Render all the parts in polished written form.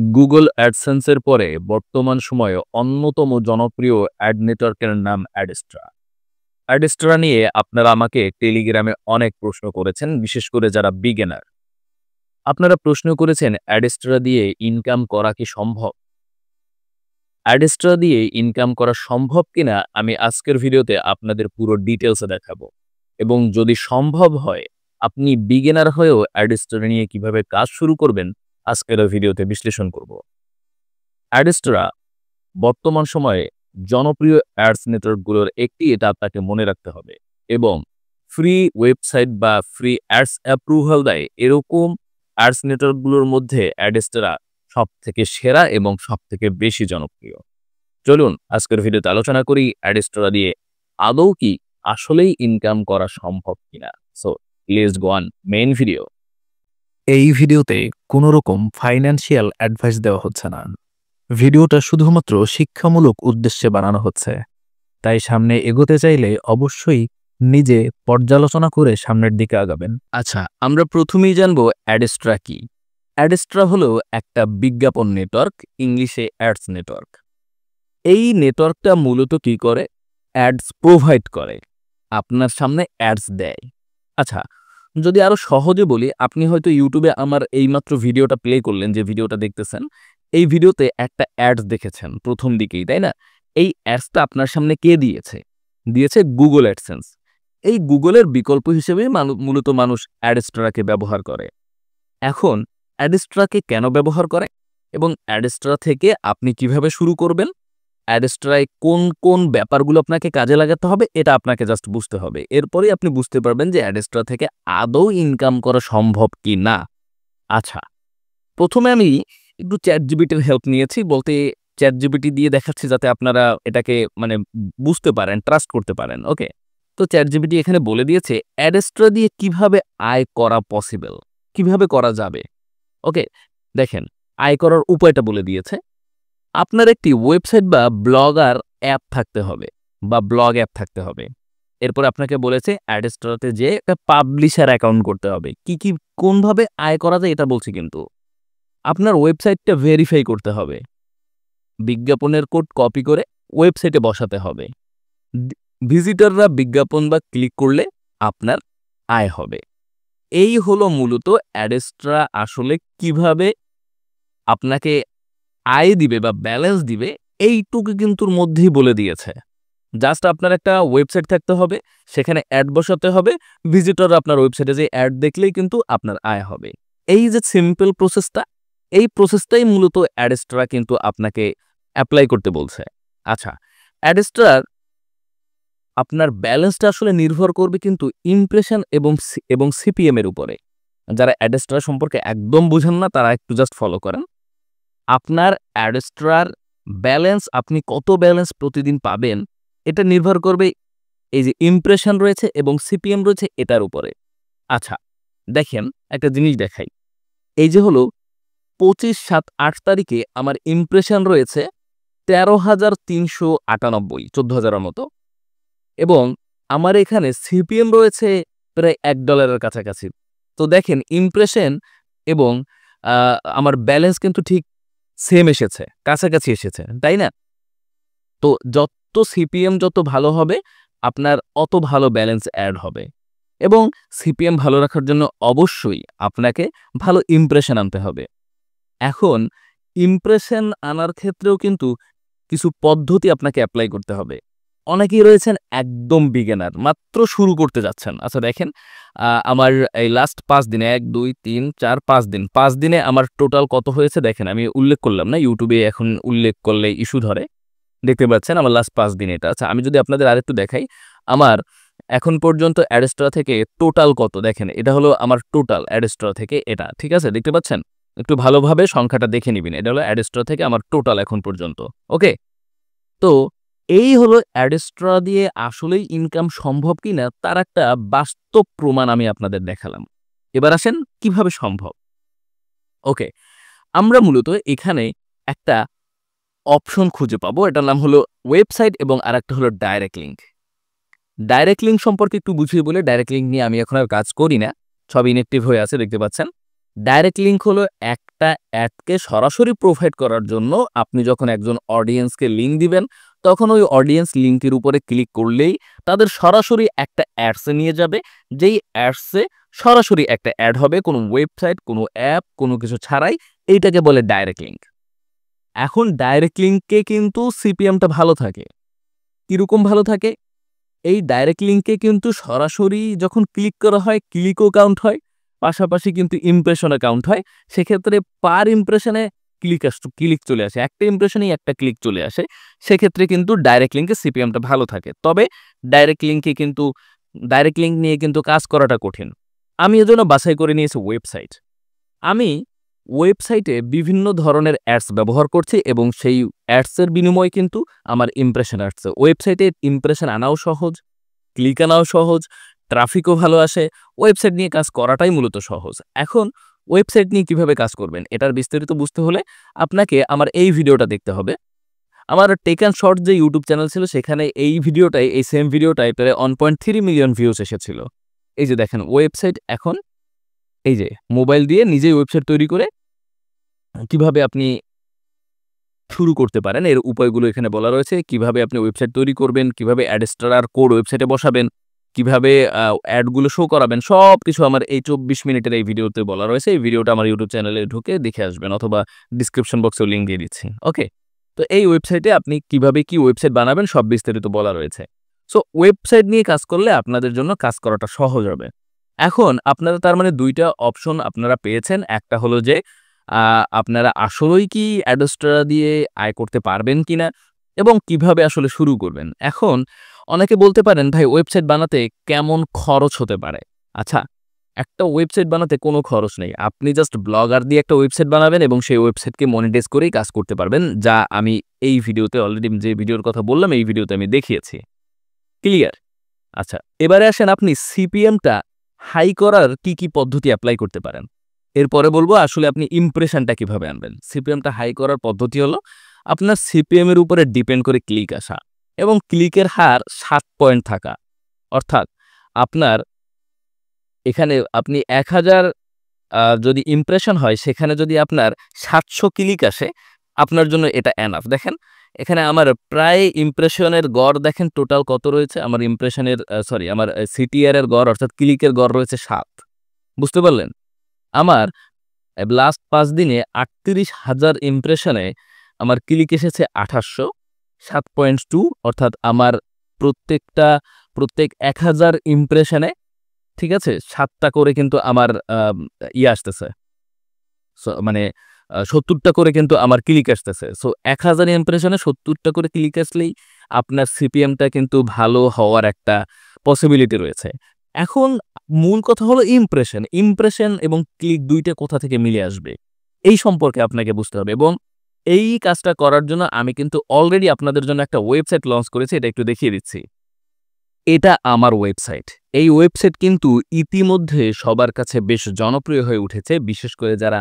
Google অ্যাডসেন্সের পরে বর্তমান সময়ে অন্যতম জনপ্রিয় অ্যাড নেটওয়ার্কের নাম অ্যাডস্ট্রা। অ্যাডস্ট্রা নিয়ে আপনারা আমাকে টেলিগ্রামে অনেক প্রশ্ন করেছেন, বিশেষ করে যারা বিগিনার। আপনারা প্রশ্ন করেছেন অ্যাডস্ট্রা দিয়ে ইনকাম করা কি সম্ভব? অ্যাডস্ট্রা দিয়ে ইনকাম করা সম্ভব কিনা আমি আজকের ভিডিওতে আপনাদের পুরো ডিটেলসে দেখাবো, এবং যদি সম্ভব হয় আপনি বিগিনার হয়েও অ্যাডস্ট্রা নিয়ে কিভাবে কাজ শুরু করবেন আজকের ভিডিওতে বিশ্লেষণ করব। অ্যাডস্ট্রা বর্তমান সময়ে জনপ্রিয় অ্যাডস নেটওয়ার্কগুলোর একটি, এটা আপনাকে মনে রাখতে হবে, এবং ফ্রি ওয়েবসাইট বা ফ্রি অ্যাডস অ্যাপ্রুভাল দেয় এরকম অ্যাডস নেটওয়ার্কগুলোর মধ্যে অ্যাডস্ট্রা সব থেকে সেরা এবং সব থেকে বেশি জনপ্রিয়। চলুন আজকের ভিডিওতে আলোচনা করি অ্যাডস্ট্রা দিয়ে আদৌ কি আসলেই ইনকাম করা সম্ভব কিনা। So let's go on main video. এই ভিডিওতে কোনো রকম ফাইন্যান্সিয়াল অ্যাডভাইস দেওয়া হচ্ছে না। ভিডিওটা শুধুমাত্র শিক্ষামূলক উদ্দেশ্যে বানানো হচ্ছে, তাই সামনে এগোতে চাইলে অবশ্যই নিজে পর্যালোচনা করে সামনের দিকে আগাবেন। আচ্ছা, আমরা প্রথমেই জানবো অ্যাডস্ট্রা কি। অ্যাডস্ট্রা হলো একটা বিজ্ঞাপন নেটওয়ার্ক, ইংলিশে অ্যাডস নেটওয়ার্ক। এই নেটওয়ার্কটা মূলত কি করে? অ্যাডস প্রোভাইড করে, আপনার সামনে অ্যাডস দেয়। আচ্ছা, যদি আরো সহজে বলি, আপনি হয়তো ইউটিউবে আমার এইমাত্র ভিডিওটা প্লে করলেন, যে ভিডিওটা দেখতেছেন, এই ভিডিওতে একটা অ্যাডস দেখেছেন প্রথম দিকেই, তাই না? এই অ্যাডসটা আপনার সামনে কে দিয়েছে? দিয়েছে গুগল অ্যাডসেন্স। এই গুগলের বিকল্প হিসেবে মূলত মানুষ অ্যাডস্ট্রাকে ব্যবহার করে। এখন অ্যাডস্ট্রাকে কেন ব্যবহার করে এবং অ্যাডস্ট্রা থেকে আপনি কিভাবে শুরু করবেন, অ্যাডস্ট্রায় কোন কোন ব্যাপারগুলো আপনাকে কাজে লাগাতে হবে, এটা আপনাকে জাস্ট বুঝতে হবে। এরপরেই আপনি বুঝতে পারবেন যে অ্যাডস্ট্রা থেকে আদৌ ইনকাম করা সম্ভব কি না। আচ্ছা, প্রথমে আমি একটু চ্যাটজিপিটির হেল্প নিয়েছি, বলতে চ্যাটজিপিটি দিয়ে দেখাচ্ছি যাতে আপনারা এটাকে বুঝতে পারেন, ট্রাস্ট করতে পারেন। ওকে, তো চ্যাটজিপিটি এখানে বলে দিয়েছে অ্যাডস্ট্রা দিয়ে কিভাবে আয় করা পসিবল, কিভাবে করা যাবে। ওকে, দেখেন, আয় করার উপায়টা বলে দিয়েছে। আপনার একটি ওয়েবসাইট বা ব্লগার অ্যাপ থাকতে হবে, বা ব্লগ অ্যাপ থাকতে হবে। এরপর আপনাকে বলেছে অ্যাডস্ট্রাতে যে একটা পাবলিশার অ্যাকাউন্ট করতে হবে। কি কোনভাবে আয় করা যায় এটা বলছি, কিন্তু আপনার ওয়েবসাইটটা ভেরিফাই করতে হবে, বিজ্ঞাপনের কোড কপি করে ওয়েবসাইটে বসাতে হবে। ভিজিটররা বিজ্ঞাপন বা ক্লিক করলে আপনার আয় হবে। এই হলো মূলত অ্যাডস্ট্রা আসলে কিভাবে আপনাকে আয় দিবে বা ব্যালেন্স দিবে, এইটুকু কিন্তু মধ্যেই বলে দিয়েছে। জাস্ট আপনার একটা ওয়েবসাইট থাকতে হবে, সেখানে অ্যাড বসাতে হবে, ভিজিটররা আপনার ওয়েবসাইটে যে অ্যাড দেখলেই কিন্তু আপনার আয় হবে। এই যে সিম্পল প্রসেসটা, এই প্রসেসটাই মূলত অ্যাডস্ট্রা কিন্তু আপনাকে অ্যাপ্লাই করতে বলছে। আচ্ছা, অ্যাডস্ট্রার আপনার ব্যালেন্সটা আসলে নির্ভর করবে কিন্তু ইমপ্রেশন এবং সিপিএম এর উপরে। যারা অ্যাডস্ট্রা সম্পর্কে একদম বুঝেন না, তারা একটু জাস্ট ফলো করেন। আপনার অ্যাডস্ট্রার ব্যালেন্স, আপনি কত ব্যালেন্স প্রতিদিন পাবেন, এটা নির্ভর করবে এই যে ইমপ্রেশন রয়েছে এবং সিপিএম রয়েছে এটার উপরে। আচ্ছা, দেখেন একটা জিনিস দেখাই। এই যে হলো 25/7/8 তারিখে আমার ইমপ্রেশন রয়েছে 13,398, 14,000-এর মতো, এবং আমার এখানে সিপিএম রয়েছে প্রায় $1 কাছাকাছি। তো দেখেন, ইমপ্রেশন এবং আমার ব্যালেন্স কিন্তু ঠিক সেম এসেছে, কাছাকাছি এসেছে, তাই না? তো যত সিপিএম যত ভালো হবে, আপনার অত ভালো ব্যালেন্স অ্যাড হবে। এবং সিপিএম ভালো রাখার জন্য অবশ্যই আপনাকে ভালো ইমপ্রেশন আনতে হবে। এখন ইমপ্রেশন আনার ক্ষেত্রেও কিন্তু কিছু পদ্ধতি আপনাকে অ্যাপ্লাই করতে হবে। অনেকেই রয়েছেন একদম বিগিনার, মাত্র শুরু করতে যাচ্ছেন। আচ্ছা দেখেন, আমার এই লাস্ট 5 দিনে 1 2 3 4 5 দিন, 5 দিনে আমার টোটাল কত হয়েছে দেখেন। আমি উল্লেখ করলাম না, ইউটিউবে এখন উল্লেখ করলে ইস্যু ধরে। দেখতে পাচ্ছেন আমার লাস্ট 5 দিন এটা। আচ্ছা, আমি যদি আপনাদের আরেকটু দেখাই, আমার এখন পর্যন্ত অ্যাডস্ট্রা থেকে টোটাল কত দেখেন। এটা হলো আমার টোটাল অ্যাডস্ট্রা থেকে এটা, ঠিক আছে? দেখতে পাচ্ছেন? একটু ভালোভাবে সংখ্যাটা দেখে নিবেন। এটা হলো অ্যাডস্ট্রা থেকে আমার টোটাল এখন পর্যন্ত। ওকে, তো এই হলো অ্যাডস্ট্রা দিয়ে আসলেই ইনকাম সম্ভব কিনা তার একটা বাস্তব প্রমাণ আমি আপনাদের দেখালাম। এবার আসেন কিভাবে সম্ভব। ওকে, আমরা মূলত এখানে একটা অপশন খুঁজে পাবো, এটার নাম হলো ওয়েবসাইট এবং আরেকটা হলো ডাইরেক্ট লিঙ্ক। ডাইরেক্ট লিঙ্ক সম্পর্কে একটু বুঝিয়ে বলে, ডাইরেক্ট লিঙ্ক নিয়ে আমি এখন আর কাজ করি না, সব ইনঅ্যাক্টিভ হয়ে আছে, দেখতে পাচ্ছেন। ডাইরেক্ট লিঙ্ক হলো একটা অ্যাডকে সরাসরি প্রোভাইড করার জন্য আপনি যখন একজন অডিয়েন্সকে লিঙ্ক দিবেন, তখন ওই অডিয়েন্স লিঙ্কের উপরে ক্লিক করলেই তাদের সরাসরি একটা অ্যাডসে নিয়ে যাবে, যেই অ্যাডসে সরাসরি একটা অ্যাড হবে, কোনো ওয়েবসাইট, কোনো অ্যাপ, কোনো কিছু ছাড়াই। এইটাকে বলে ডাইরেক্ট লিঙ্ক। এখন ডাইরেক্ট লিঙ্কে কিন্তু সিপিএমটা ভালো থাকে। কিরকম ভালো থাকে? এই ডাইরেক্ট লিঙ্কে কিন্তু সরাসরি যখন ক্লিক করা হয়, ক্লিকও কাউন্ট হয়, পাশাপাশি কিন্তু ইমপ্রেশনও কাউন্ট হয়। সেক্ষেত্রে পার ইমপ্রেশনে ক্লিক চলে আসে। একটা ইমপ্রেশনেই একটা ক্লিক চলে আসে। সেক্ষেত্রে কিন্তু ডাইরেক্ট লিঙ্কে সিপিএমটা ভালো থাকে। তবে ডাইরেক্ট লিঙ্ক নিয়ে কিন্তু কাজ করাটা কঠিন। আমি এজন্য বাছাই করে নিয়েছি ওয়েবসাইট। আমি ওয়েবসাইটে বিভিন্ন ধরনের অ্যাডস ব্যবহার করছি এবং সেই অ্যাডসের বিনিময়ে কিন্তু আমার ইমপ্রেশন আসছে। ওয়েবসাইটে ইমপ্রেশন আনাও সহজ, ক্লিক আনাও সহজ, ট্রাফিকও ভালো আসে। ওয়েবসাইট নিয়ে কাজ করাটাই মূলত সহজ। এখন ওয়েবসাইট নিয়ে কিভাবে কাজ করবেন এটার বিস্তারিত বুঝতে হলে আপনাকে আমার এই ভিডিওটা দেখতে হবে। আমার টেক অ্যান্ড শর্ট যে ইউটিউব চ্যানেল ছিল সেখানে এই সেম ভিডিওটাই প্রায় 1.3 মিলিয়ন ভিউজ এসেছিল। এই যে দেখেন ওয়েবসাইট, এখন এই যে মোবাইল দিয়ে নিজেই ওয়েবসাইট তৈরি করে কিভাবে আপনি শুরু করতে পারেন এর উপায়গুলো এখানে বলা রয়েছে। কিভাবে আপনি ওয়েবসাইট তৈরি করবেন, কিভাবে অ্যাডস্টার কোড ওয়েবসাইটে বসাবেন, কিভাবে অ্যাডগুলো শো করাবেন, সবকিছু আমার এই 24 মিনিটের এই ভিডিওতে বলা রয়েছে। এই ভিডিওটা আমার ইউটিউব চ্যানেলে ঢুকে দেখে আসবেন, অথবা ডিসক্রিপশন বক্সেও লিঙ্ক দিয়ে দিচ্ছি। ওকে, তো এই ওয়েবসাইটে আপনি কিভাবে কি ওয়েবসাইট বানাবেন সব বিস্তারিত বলা রয়েছে। সো ওয়েবসাইট নিয়ে কাজ করলে আপনাদের জন্য কাজ করাটা সহজ হবে। এখন আপনারা তার মানে দুইটা অপশন আপনারা পেয়েছেন। একটা হলো যে আপনারা আসলেই কি অ্যাডস্টারা দিয়ে আয় করতে পারবেন কিনা এবং কিভাবে আসলে শুরু করবেন। এখন অনেকে বলতে পারেন, ভাই ওয়েবসাইট বানাতে কেমন খরচ হতে পারে? আচ্ছা, একটা ওয়েবসাইট বানাতে কোনো খরচ নেই। আপনি জাস্ট ব্লগার দিয়ে একটা ওয়েবসাইট বানাবেন এবং সেই ওয়েবসাইটকে মনিটাইজ করেই কাজ করতে পারবেন, যা আমি এই ভিডিওতে অলরেডি যে ভিডিওর কথা বললাম এই ভিডিওতে আমি দেখিয়েছি। ক্লিয়ার? আচ্ছা, এবারে আসেন আপনি সিপিএমটা হাই করার কি পদ্ধতি অ্যাপ্লাই করতে পারেন। এরপরে বলবো আসলে আপনি ইমপ্রেশনটা কিভাবে আনবেন। সিপিএমটা হাই করার পদ্ধতি হলো আপনার সিপিএম এর উপরে ডিপেন্ড করে ক্লিক আসা এবং ক্লিকের হার 7 পয়েন্ট থাকা। অর্থাৎ আপনার এখানে আপনি 1000 যদি ইমপ্রেশন হয়, সেখানে যদি আপনার 700 ক্লিক আসে, আপনার জন্য এটা এনাফ। দেখেন এখানে আমার প্রায় ইমপ্রেশনের গড় দেখেন টোটাল কত রয়েছে। আমার ইমপ্রেশনের আমার সিটিআর এর গড় অর্থাৎ ক্লিকের গড় রয়েছে 7। বুঝতে পারলেন? আমার লাস্ট 5 দিনে 38,000 ইমপ্রেশনে আমার ক্লিক এসেছে 2800, 7.2। অর্থাৎ আমার প্রত্যেক 1000 ইমপ্রেশনে, ঠিক আছে, 7টা করে কিন্তু আমার আসতেছে। মানে 70টা করে কিন্তু আমার ক্লিক আসতেছে। সো 1000 ইমপ্রেশনে 70টা করে ক্লিক আসলেই আপনার সিপিএমটা কিন্তু ভালো হওয়ার একটা পসিবিলিটি রয়েছে। এখন মূল কথা হলো ইমপ্রেশন এবং ক্লিক দুইটা কোথা থেকে মিলে আসবে এই সম্পর্কে আপনাকে বুঝতে হবে। এবং এই কাজটা করার জন্য আমি কিন্তু অলরেডি আপনাদের জন্য একটা ওয়েবসাইট লঞ্চ করেছি, এটা একটু দেখিয়ে দিচ্ছি। এটা আমার ওয়েবসাইট। এই ওয়েবসাইট কিন্তু ইতিমধ্যে সবার কাছে বেশ জনপ্রিয় হয়ে উঠেছে, বিশেষ করে যারা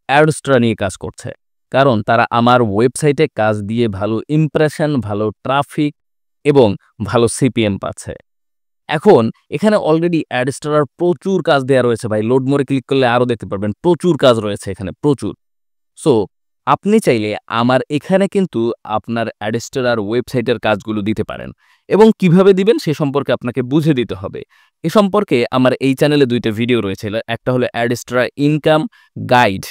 অ্যাডস্ট্রা নিয়ে কাজ করছে। কারণ তারা আমার ওয়েবসাইটে কাজ দিয়ে ভালো ইমপ্রেশন, ভালো ট্রাফিক এবং ভালো সিপিএম পাচ্ছে। এখন এখানে অলরেডি অ্যাডস্টারার প্রচুর কাজ দেয়া রয়েছে ভাই। লোড মোরে ক্লিক করলে আরও দেখতে পারবেন প্রচুর কাজ রয়েছে এখানে, প্রচুর। সো আপনি চাইলে আমার এখানে কিন্তু আপনার অ্যাডস্টারার ওয়েবসাইটের কাজগুলো দিতে পারেন এবং কিভাবে দিবেন সে সম্পর্কে আপনাকে বুঝে দিতে হবে। এ সম্পর্কে আমার এই চ্যানেলে 2টা ভিডিও রয়েছে। একটা হলো অ্যাডস্টারা ইনকাম গাইড,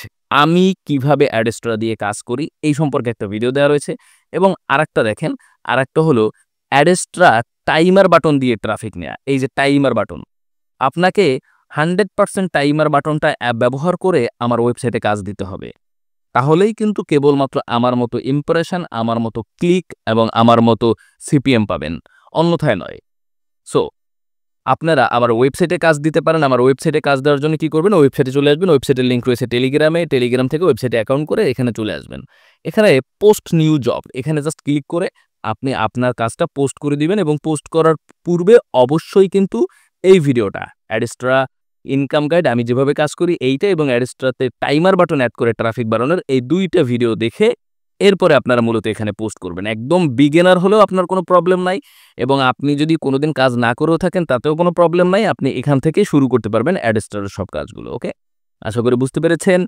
আমি কিভাবে অ্যাডস্টারা দিয়ে কাজ করি এই সম্পর্কে একটা ভিডিও দেওয়া রয়েছে। এবং আরেকটা দেখেন, আরেকটা হলো অ্যাডস্ট্রা টাইমার বাটন দিয়ে ট্রাফিক নেয়া। এই যে টাইমার বাটন, আপনাকে 100% টাইমার বাটনটা ব্যবহার করে আমার ওয়েবসাইটে কাজ দিতে হবে। তাহলেই কিন্তু কেবলমাত্র আমার মতো ইমপ্রেশন, আমার মতো ক্লিক এবং আমার মতো সিপিএম পাবেন, অন্যথায় নয়। সো আপনারা আমার ওয়েবসাইটে কাজ দিতে পারেন। আমার ওয়েবসাইটে কাজ দেওয়ার জন্য কি করবেন, ওয়েবসাইটে চলে আসবেন। ওয়েবসাইটের লিঙ্ক রয়েছে টেলিগ্রামে, টেলিগ্রাম থেকে ওয়েবসাইটে অ্যাকাউন্ট করে এখানে চলে আসবেন। এখানে পোস্ট নিউ জব, এখানে জাস্ট ক্লিক করে আপনি আপনার কাজটা পোস্ট করে দিবেন এবং পোস্ট করার পূর্বে অবশ্যই কিন্তু এই ভিডিওটা অ্যাডস্ট্রা ইনকাম গাইড, আমি যেভাবে কাজ করি এইটা, এবং অ্যাডস্ট্রাতে টাইমার বাটন অ্যাড করে ট্রাফিক বাড়ানোর এই 2টা ভিডিও দেখে এরপরে আপনারা মূলত এখানে পোস্ট করবেন। একদম বিগিনার হলেও আপনার কোনো প্রবলেম নাই এবং আপনি যদি কোনোদিন কাজ না করেও থাকেন তাতেও কোনো প্রবলেম নাই। আপনি এখান থেকেই শুরু করতে পারবেন অ্যাডস্টারের সব কাজগুলো। ওকে, আশা করি বুঝতে পেরেছেন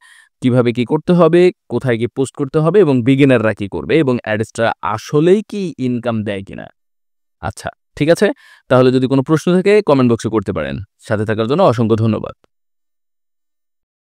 কিভাবে কি করতে হবে, কোথায় কি পোস্ট করতে হবে এবং বিগিনাররা কি করবে এবং অ্যাডস্ট্রা আসলেই কি ইনকাম দেয় কিনা। আচ্ছা, ঠিক আছে। তাহলে যদি কোনো প্রশ্ন থাকে কমেন্ট বক্সে করতে পারেন। সাথে থাকার জন্য অসংখ্য ধন্যবাদ।